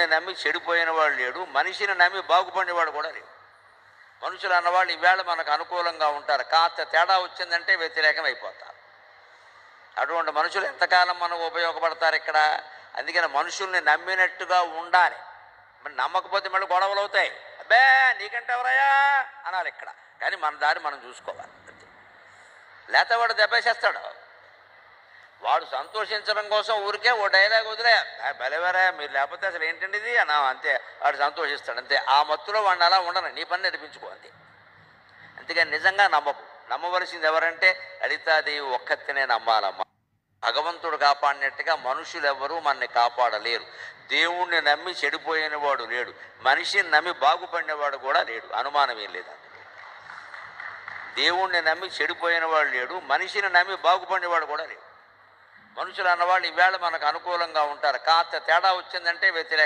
నమ్మి చెడిపోయిన వాడు లేడు, మనిషిని నమ్మి బాగుపడినవాడు కూడా లేడు. మనుషులు అన్నవాళ్ళు ఈవేళ మనకు అనుకూలంగా ఉంటారు, కాస్త తేడా వచ్చిందంటే వ్యతిరేకం అయిపోతారు. అటువంటి మనుషులు ఎంతకాలం మనకు ఉపయోగపడతారు ఇక్కడ? అందుకని మనుషుల్ని నమ్మినట్టుగా ఉండాలి. మరి నమ్మకపోతే మళ్ళీ గొడవలు అవుతాయి. అబ్బే నీకంటే ఎవరయ్యా అనాలి ఇక్కడ. కానీ మన దారి మనం చూసుకోవాలి అంతే. లేకపోతే వాడు దెబ్బేసేస్తాడు. వాడు సంతోషించడం కోసం ఊరికే ఓ డైలాగ్ వదిలే, బలెవరా మీరు లేకపోతే అసలు ఏంటండి ఇది అన్నా అంతే. వాడు సంతోషిస్తాడు అంతే. ఆ మత్తులో వాడిని అలా ఉండను, నీ పని నడిపించుకో అంతే. అందుకని నిజంగా నమ్మవలసింది ఎవరంటే లలితాదేవి ఒక్కతినే నమ్మాలమ్మ. భగవంతుడు కాపాడినట్టుగా మనుషులు ఎవరూ మనని కాపాడలేరు. దేవుణ్ణి నమ్మి చెడిపోయిన వాడు లేడు, మనిషిని నమ్మి బాగుపడినవాడు కూడా లేడు, అనుమానం ఏం లేదు. దేవుణ్ణి నమ్మి చెడిపోయిన వాడు లేడు, మనిషిని నమ్మి బాగుపడినవాడు కూడా లేడు. మనుషులు అన్నవాళ్ళు ఈవేళ మనకు అనుకూలంగా ఉంటారు, కాస్త తేడా వచ్చిందంటే వ్యతిరేకం.